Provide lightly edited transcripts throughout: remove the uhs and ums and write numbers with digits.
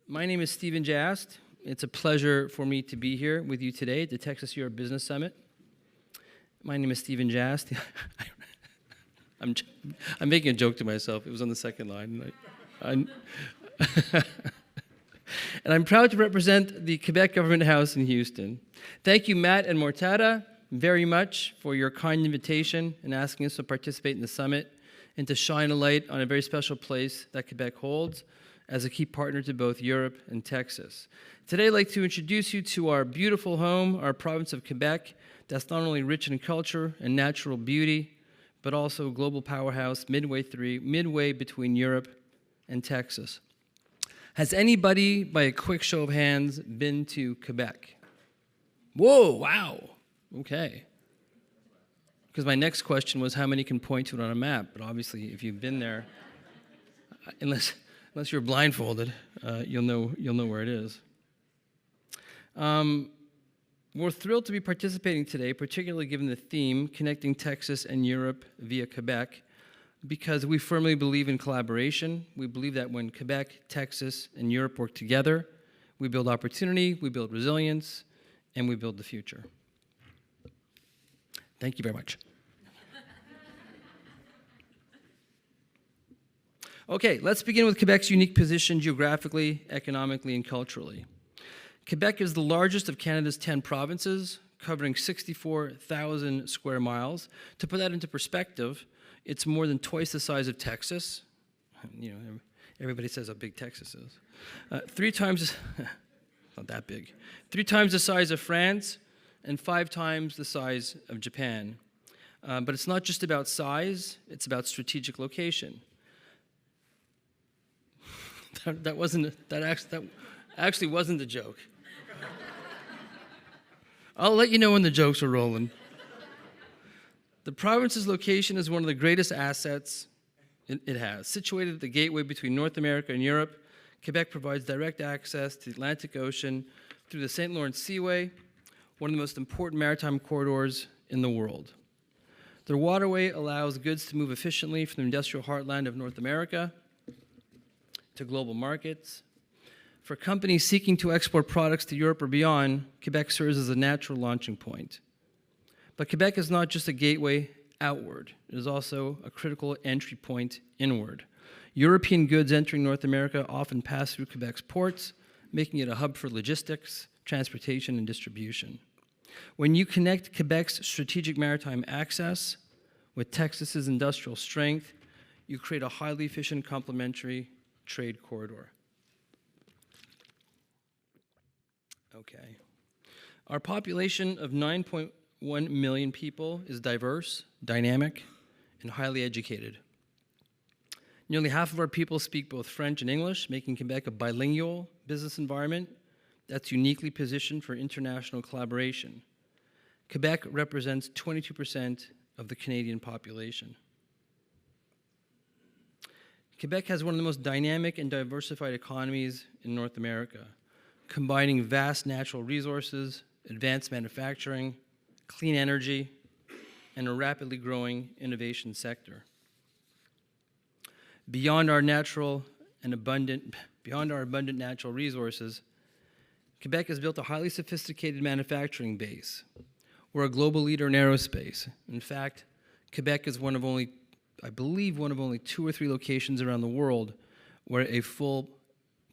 My name is Stephen Jast. It's a pleasure for me to be here with you today at the Texas Europe Business Summit. My name is Stephen Jast. I'm making a joke to myself. It was on the second line. And I'm proud to represent the Quebec Government House in Houston. Thank you, Matt and Mortada, very much for your kind invitation and asking us to participate in the summit and to shine a light on a very special place that Quebec holds as a key partner to both Europe and Texas. Today, I'd like to introduce you to our beautiful home, our province of Quebec, that's not only rich in culture and natural beauty, but also a global powerhouse midway between Europe and Texas. Has anybody, by a quick show of hands, been to Quebec? Whoa, wow, okay. Because my next question was how many can point to it on a map, but obviously if you've been there, unless you're blindfolded, you'll know where it is. We're thrilled to be participating today, particularly given the theme, Connecting Texas and Europe via Quebec, because we firmly believe in collaboration. We believe that when Quebec, Texas, and Europe work together, we build opportunity, we build resilience, and we build the future. Thank you very much. Okay, let's begin with Quebec's unique position geographically, economically, and culturally. Quebec is the largest of Canada's 10 provinces, covering 64,000 square miles. To put that into perspective, it's more than twice the size of Texas. You know, everybody says how big Texas is. Not that big. 3 times the size of France, and 5 times the size of Japan. But it's not just about size, it's about strategic location. That actually wasn't a joke. I'll let you know when the jokes are rolling. The province's location is one of the greatest assets it has. Situated at the gateway between North America and Europe, Quebec provides direct access to the Atlantic Ocean through the St. Lawrence Seaway, one of the most important maritime corridors in the world. The waterway allows goods to move efficiently from the industrial heartland of North America to global markets. For companies seeking to export products to Europe or beyond, Quebec serves as a natural launching point. But Quebec is not just a gateway outward. It is also a critical entry point inward. European goods entering North America often pass through Quebec's ports, making it a hub for logistics, transportation, and distribution. When you connect Quebec's strategic maritime access with Texas's industrial strength, you create a highly efficient complementary trade corridor. Okay. Our population of 9.1 million people is diverse, dynamic, and highly educated. Nearly half of our people speak both French and English, making Quebec a bilingual business environment that's uniquely positioned for international collaboration. Quebec represents 22% of the Canadian population. Quebec has one of the most dynamic and diversified economies in North America, combining vast natural resources, advanced manufacturing, clean energy, and a rapidly growing innovation sector. Beyond our abundant natural resources, Quebec has built a highly sophisticated manufacturing base. We're a global leader in aerospace. In fact, Quebec is one of only 2 or 3 locations around the world where a full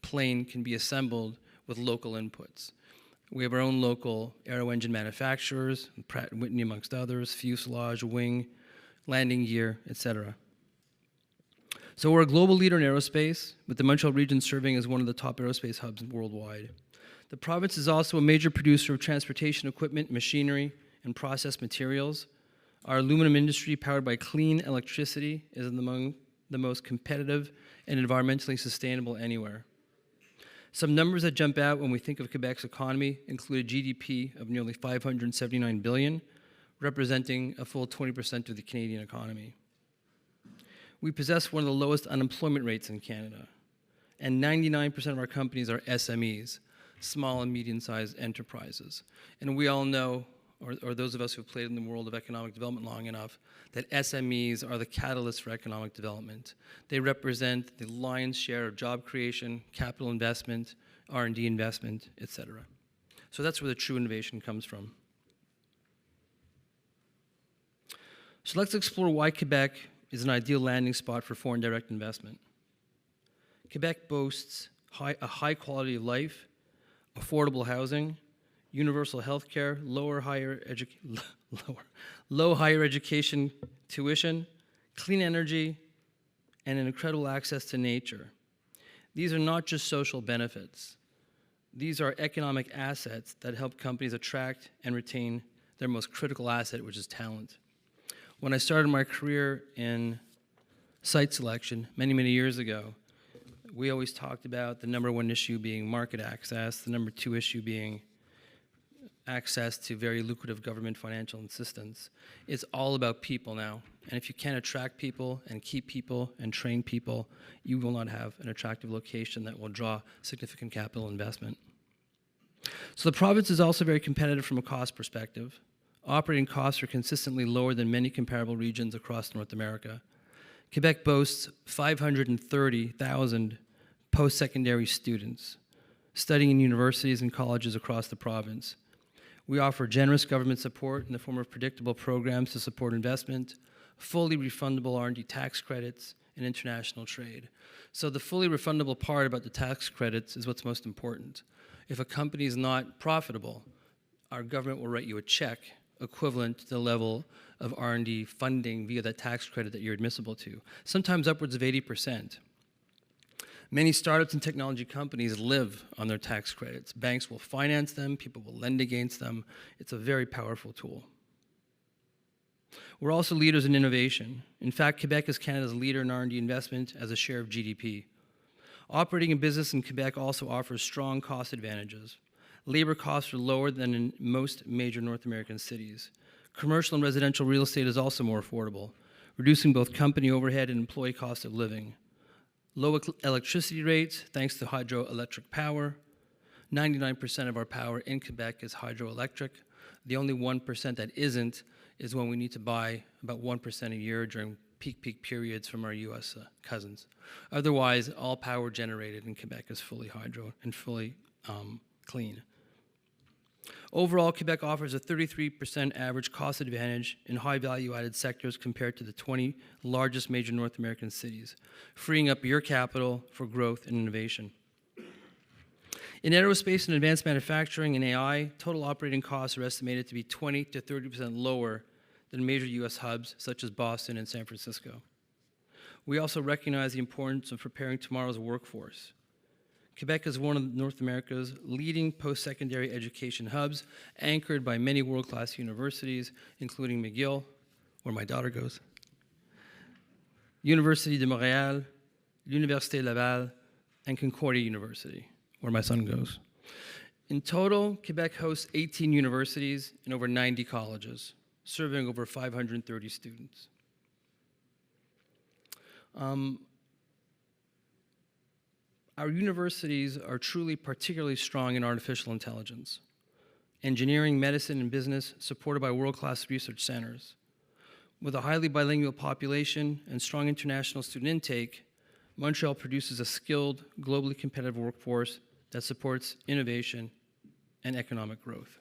plane can be assembled with local inputs. We have our own local aero engine manufacturers, Pratt & Whitney amongst others, fuselage, wing, landing gear, etc. So we're a global leader in aerospace, with the Montreal region serving as one of the top aerospace hubs worldwide. The province is also a major producer of transportation equipment, machinery, and processed materials. Our aluminum industry, powered by clean electricity, is among the most competitive and environmentally sustainable anywhere. Some numbers that jump out when we think of Quebec's economy include a GDP of nearly $579 billion, representing a full 20% of the Canadian economy. We possess one of the lowest unemployment rates in Canada, and 99% of our companies are SMEs, small and medium-sized enterprises. And we all know or those of us who've played in the world of economic development long enough, that SMEs are the catalyst for economic development. They represent the lion's share of job creation, capital investment, R&D investment, et cetera. So that's where the true innovation comes from. So let's explore why Quebec is an ideal landing spot for foreign direct investment. Quebec boasts a high quality of life, affordable housing, universal health care, low higher education tuition, clean energy, and an incredible access to nature. These are not just social benefits. These are economic assets that help companies attract and retain their most critical asset, which is talent. When I started my career in site selection many, many years ago, we always talked about the number one issue being market access, the number two issue being access to very lucrative government financial assistance. It's all about people now. And if you can't attract people and keep people and train people, you will not have an attractive location that will draw significant capital investment. So the province is also very competitive from a cost perspective. Operating costs are consistently lower than many comparable regions across North America. Quebec boasts 530,000 post-secondary students studying in universities and colleges across the province. We offer generous government support in the form of predictable programs to support investment, fully refundable R&D tax credits, and international trade. So the fully refundable part about the tax credits is what's most important. If a company is not profitable, our government will write you a check equivalent to the level of R&D funding via that tax credit that you're admissible to, sometimes upwards of 80%. Many startups and technology companies live on their tax credits. Banks will finance them, people will lend against them. It's a very powerful tool. We're also leaders in innovation. In fact, Quebec is Canada's leader in R&D investment as a share of GDP. Operating a business in Quebec also offers strong cost advantages. Labor costs are lower than in most major North American cities. Commercial and residential real estate is also more affordable, reducing both company overhead and employee cost of living. Low electricity rates, thanks to hydroelectric power. 99% of our power in Quebec is hydroelectric. The only 1% that isn't is when we need to buy about 1% a year during peak periods from our US cousins. Otherwise, all power generated in Quebec is fully hydro and fully clean. Overall, Quebec offers a 33% average cost advantage in high value-added sectors compared to the 20 largest major North American cities, freeing up your capital for growth and innovation. In aerospace and advanced manufacturing and AI, total operating costs are estimated to be 20 to 30% lower than major US hubs such as Boston and San Francisco. We also recognize the importance of preparing tomorrow's workforce. Quebec is one of North America's leading post-secondary education hubs, anchored by many world-class universities, including McGill, where my daughter goes, Université de Montréal, L'Université Laval, and Concordia University, where my son goes. In total, Quebec hosts 18 universities and over 90 colleges, serving over 530 students. Our universities are truly particularly strong in artificial intelligence, engineering, medicine, and business, supported by world-class research centers. With a highly bilingual population and strong international student intake, Montreal produces a skilled, globally competitive workforce that supports innovation and economic growth.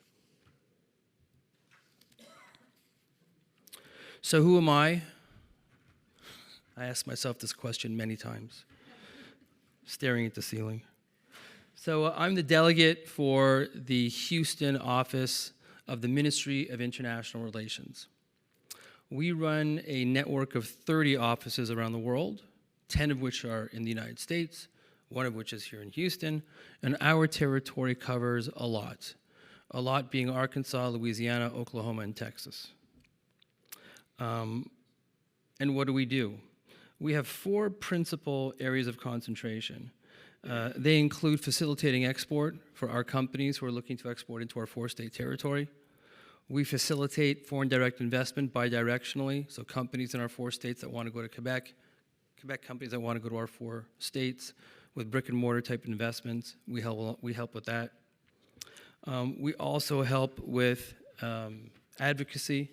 So who am I? I asked myself this question many times, staring at the ceiling. So I'm the delegate for the Houston office of the Ministry of International Relations. We run a network of 30 offices around the world, 10 of which are in the United States, one of which is here in Houston, and our territory covers a lot being Arkansas, Louisiana, Oklahoma, and Texas. And what do? We have 4 principal areas of concentration. They include facilitating export for our companies who are looking to export into our 4-state territory. We facilitate foreign direct investment bidirectionally, so companies in our 4 states that want to go to Quebec, Quebec companies that want to go to our 4 states with brick and mortar type investments. We help with that. We also help with advocacy,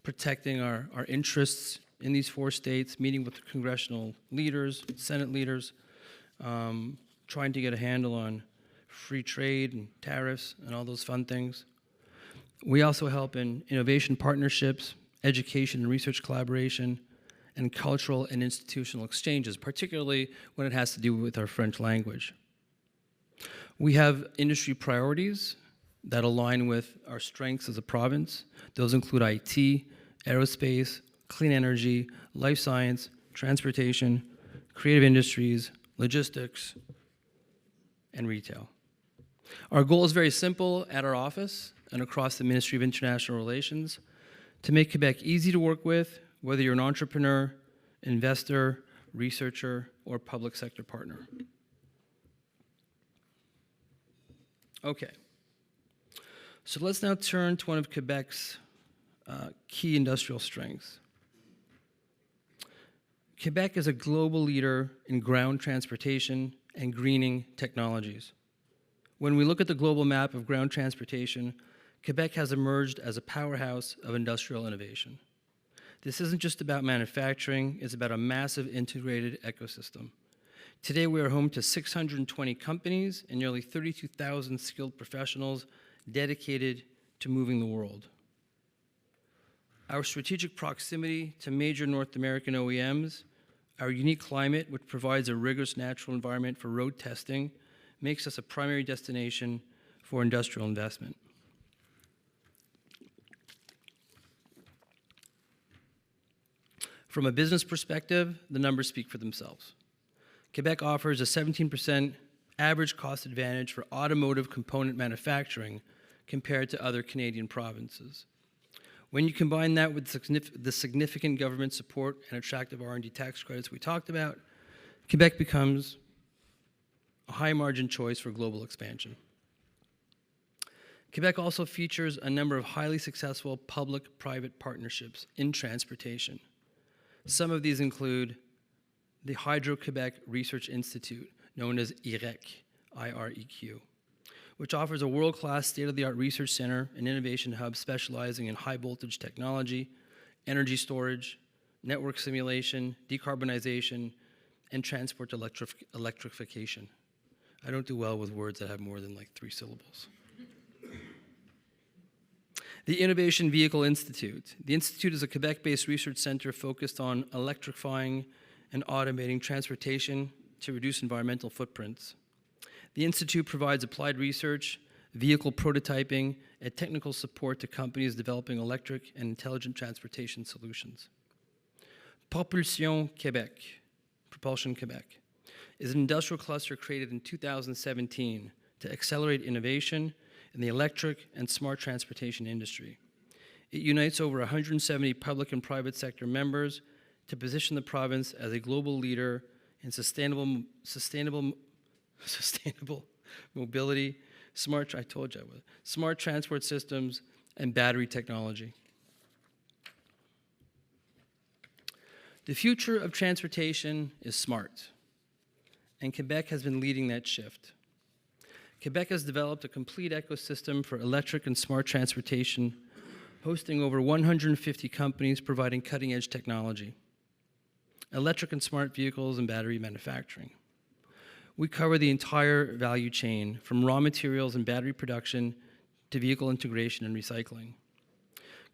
protecting our interests in these 4 states, meeting with the congressional leaders, Senate leaders, trying to get a handle on free trade and tariffs and all those fun things. We also help in innovation partnerships, education and research collaboration, and cultural and institutional exchanges, particularly when it has to do with our French language. We have industry priorities that align with our strengths as a province. Those include IT, aerospace, clean energy, life science, transportation, creative industries, logistics, and retail. Our goal is very simple at our office and across the Ministry of International Relations: to make Quebec easy to work with, whether you're an entrepreneur, investor, researcher, or public sector partner. Okay, so let's now turn to one of Quebec's key industrial strengths. Quebec is a global leader in ground transportation and greening technologies. When we look at the global map of ground transportation, Quebec has emerged as a powerhouse of industrial innovation. This isn't just about manufacturing, it's about a massive integrated ecosystem. Today, we are home to 620 companies and nearly 32,000 skilled professionals dedicated to moving the world. Our strategic proximity to major North American OEMs, our unique climate, which provides a rigorous natural environment for road testing, makes us a primary destination for industrial investment. From a business perspective, the numbers speak for themselves. Quebec offers a 17% average cost advantage for automotive component manufacturing compared to other Canadian provinces. When you combine that with the significant government support and attractive R&D tax credits we talked about, Quebec becomes a high-margin choice for global expansion. Quebec also features a number of highly successful public-private partnerships in transportation. Some of these include the Hydro-Quebec Research Institute, known as IREQ, I-R-E-Q, which offers a world-class state-of-the-art research center and innovation hub specializing in high-voltage technology, energy storage, network simulation, decarbonization, and transport electrification. I don't do well with words that have more than like 3 syllables. The Innovation Vehicle Institute. The Institute is a Quebec-based research center focused on electrifying and automating transportation to reduce environmental footprints. The Institute provides applied research, vehicle prototyping, and technical support to companies developing electric and intelligent transportation solutions. Propulsion Québec, is an industrial cluster created in 2017 to accelerate innovation in the electric and smart transportation industry. It unites over 170 public and private sector members to position the province as a global leader in sustainable mobility, smart transport systems, and battery technology. The future of transportation is smart, and Quebec has been leading that shift. Quebec has developed a complete ecosystem for electric and smart transportation, hosting over 150 companies providing cutting-edge technology, electric and smart vehicles, and battery manufacturing. We cover the entire value chain, from raw materials and battery production to vehicle integration and recycling.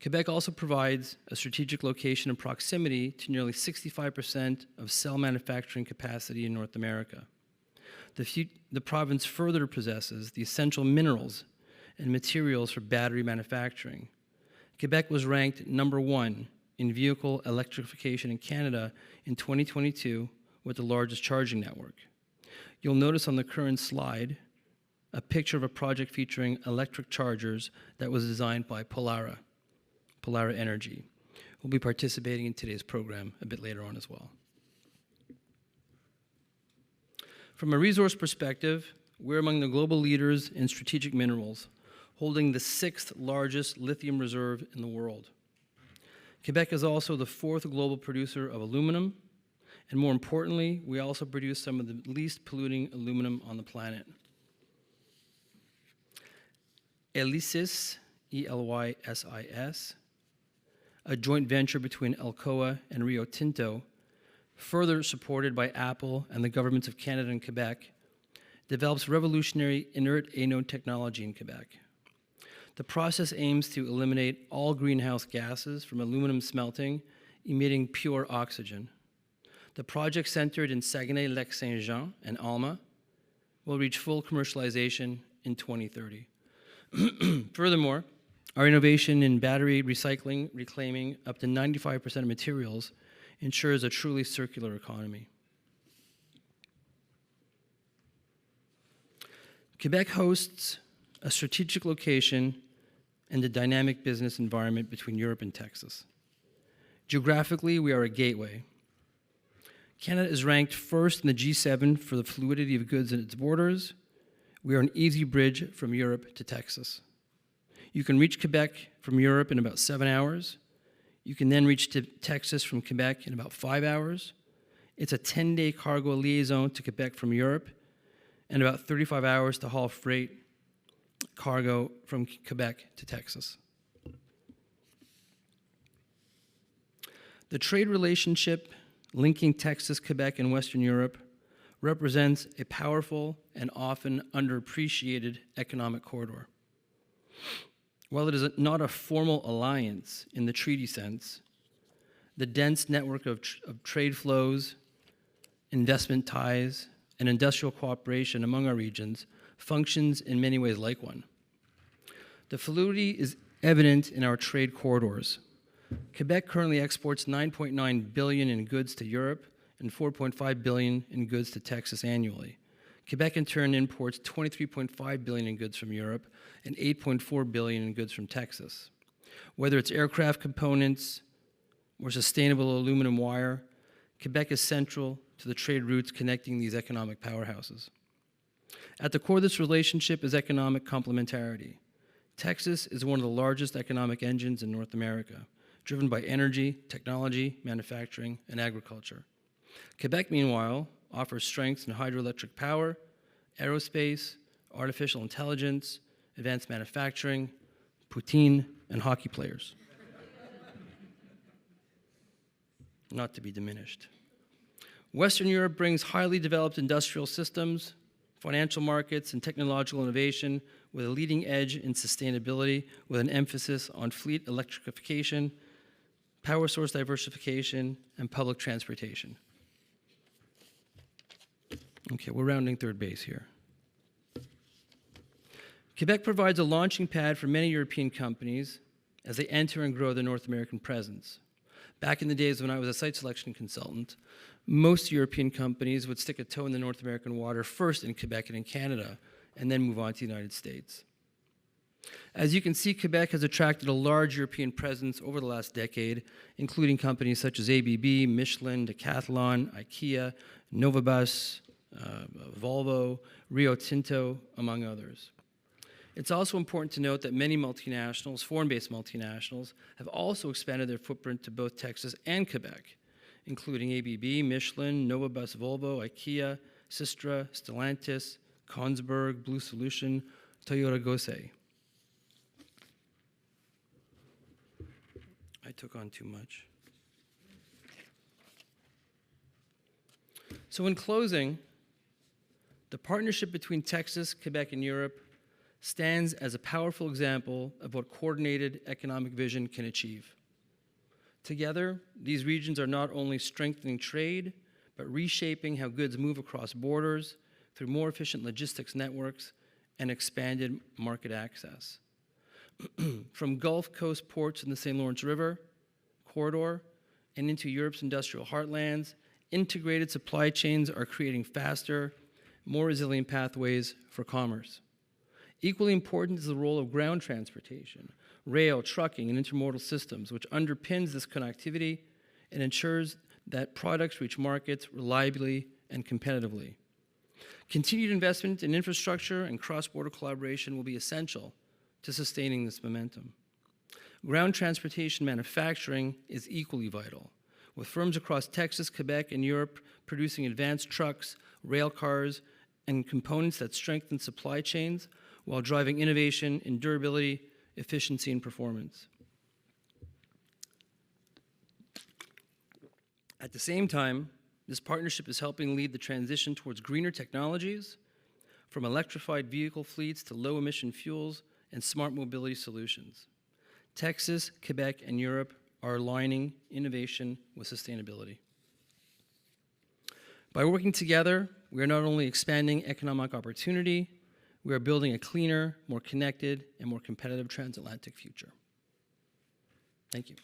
Quebec also provides a strategic location and proximity to nearly 65% of cell manufacturing capacity in North America. The province further possesses the essential minerals and materials for battery manufacturing. Quebec was ranked #1 in vehicle electrification in Canada in 2022 with the largest charging network. You'll notice on the current slide a picture of a project featuring electric chargers that was designed by Polara Energy. We'll be participating in today's program a bit later on as well. From a resource perspective, we're among the global leaders in strategic minerals, holding the 6th largest lithium reserve in the world. Quebec is also the 4th global producer of aluminum, and more importantly, we also produce some of the least polluting aluminum on the planet. ELYSIS ELYSIS, a joint venture between Alcoa and Rio Tinto, further supported by Apple and the governments of Canada and Quebec, develops revolutionary inert anode technology in Quebec. The process aims to eliminate all greenhouse gases from aluminum smelting, emitting pure oxygen. The project, centered in Saguenay, Lac-Saint-Jean, and Alma, will reach full commercialization in 2030. Furthermore, our innovation in battery recycling, reclaiming up to 95% of materials, ensures a truly circular economy. Quebec hosts a strategic location and a dynamic business environment between Europe and Texas. Geographically, we are a gateway. Canada is ranked first in the G7 for the fluidity of goods at its borders. We are an easy bridge from Europe to Texas. You can reach Quebec from Europe in about 7 hours. You can then reach Texas from Quebec in about 5 hours. It's a 10-day cargo liaison to Quebec from Europe, and about 35 hours to haul freight cargo from Quebec to Texas. The trade relationship linking Texas, Quebec, and Western Europe represents a powerful and often underappreciated economic corridor. While it is not a formal alliance in the treaty sense, the dense network of trade flows, investment ties, and industrial cooperation among our regions functions in many ways like one. The fluidity is evident in our trade corridors. Quebec currently exports $9.9 billion in goods to Europe and $4.5 billion in goods to Texas annually. Quebec, in turn, imports $23.5 billion in goods from Europe and $8.4 billion in goods from Texas. Whether it's aircraft components or sustainable aluminum wire, Quebec is central to the trade routes connecting these economic powerhouses. At the core of this relationship is economic complementarity. Texas is one of the largest economic engines in North America, driven by energy, technology, manufacturing, and agriculture. Quebec, meanwhile, offers strengths in hydroelectric power, aerospace, artificial intelligence, advanced manufacturing, poutine, and hockey players. Not to be diminished. Western Europe brings highly developed industrial systems, financial markets, and technological innovation with a leading edge in sustainability with an emphasis on fleet electrification, power source diversification, and public transportation. Okay, we're rounding third base here. Quebec provides a launching pad for many European companies as they enter and grow their North American presence. Back in the days when I was a site selection consultant, most European companies would stick a toe in the North American water first in Quebec and in Canada, and then move on to the United States. As you can see, Quebec has attracted a large European presence over the last decade, including companies such as ABB, Michelin, Decathlon, IKEA, Novabus, Volvo, Rio Tinto, among others. It's also important to note that many multinationals, foreign-based multinationals, have also expanded their footprint to both Texas and Quebec, including ABB, Michelin, Novabus, Volvo, IKEA, Systra, Stellantis, Kongsberg, Blue Solution, Toyota Gosei. I took on too much. So in closing, the partnership between Texas, Quebec, and Europe stands as a powerful example of what coordinated economic vision can achieve. Together, these regions are not only strengthening trade, but reshaping how goods move across borders through more efficient logistics networks and expanded market access. From Gulf Coast ports in the St. Lawrence River corridor and into Europe's industrial heartlands, integrated supply chains are creating faster, more resilient pathways for commerce. Equally important is the role of ground transportation, rail, trucking, and intermodal systems, which underpins this connectivity and ensures that products reach markets reliably and competitively. Continued investment in infrastructure and cross-border collaboration will be essential to sustaining this momentum. Ground transportation manufacturing is equally vital, with firms across Texas, Quebec, and Europe producing advanced trucks, rail cars, and components that strengthen supply chains while driving innovation in durability efficiency, and performance. At the same time, this partnership is helping lead the transition towards greener technologies, from electrified vehicle fleets to low-emission fuels and smart mobility solutions. Texas, Quebec, and Europe are aligning innovation with sustainability. By working together, we are not only expanding economic opportunity, we are building a cleaner, more connected, and more competitive transatlantic future. Thank you.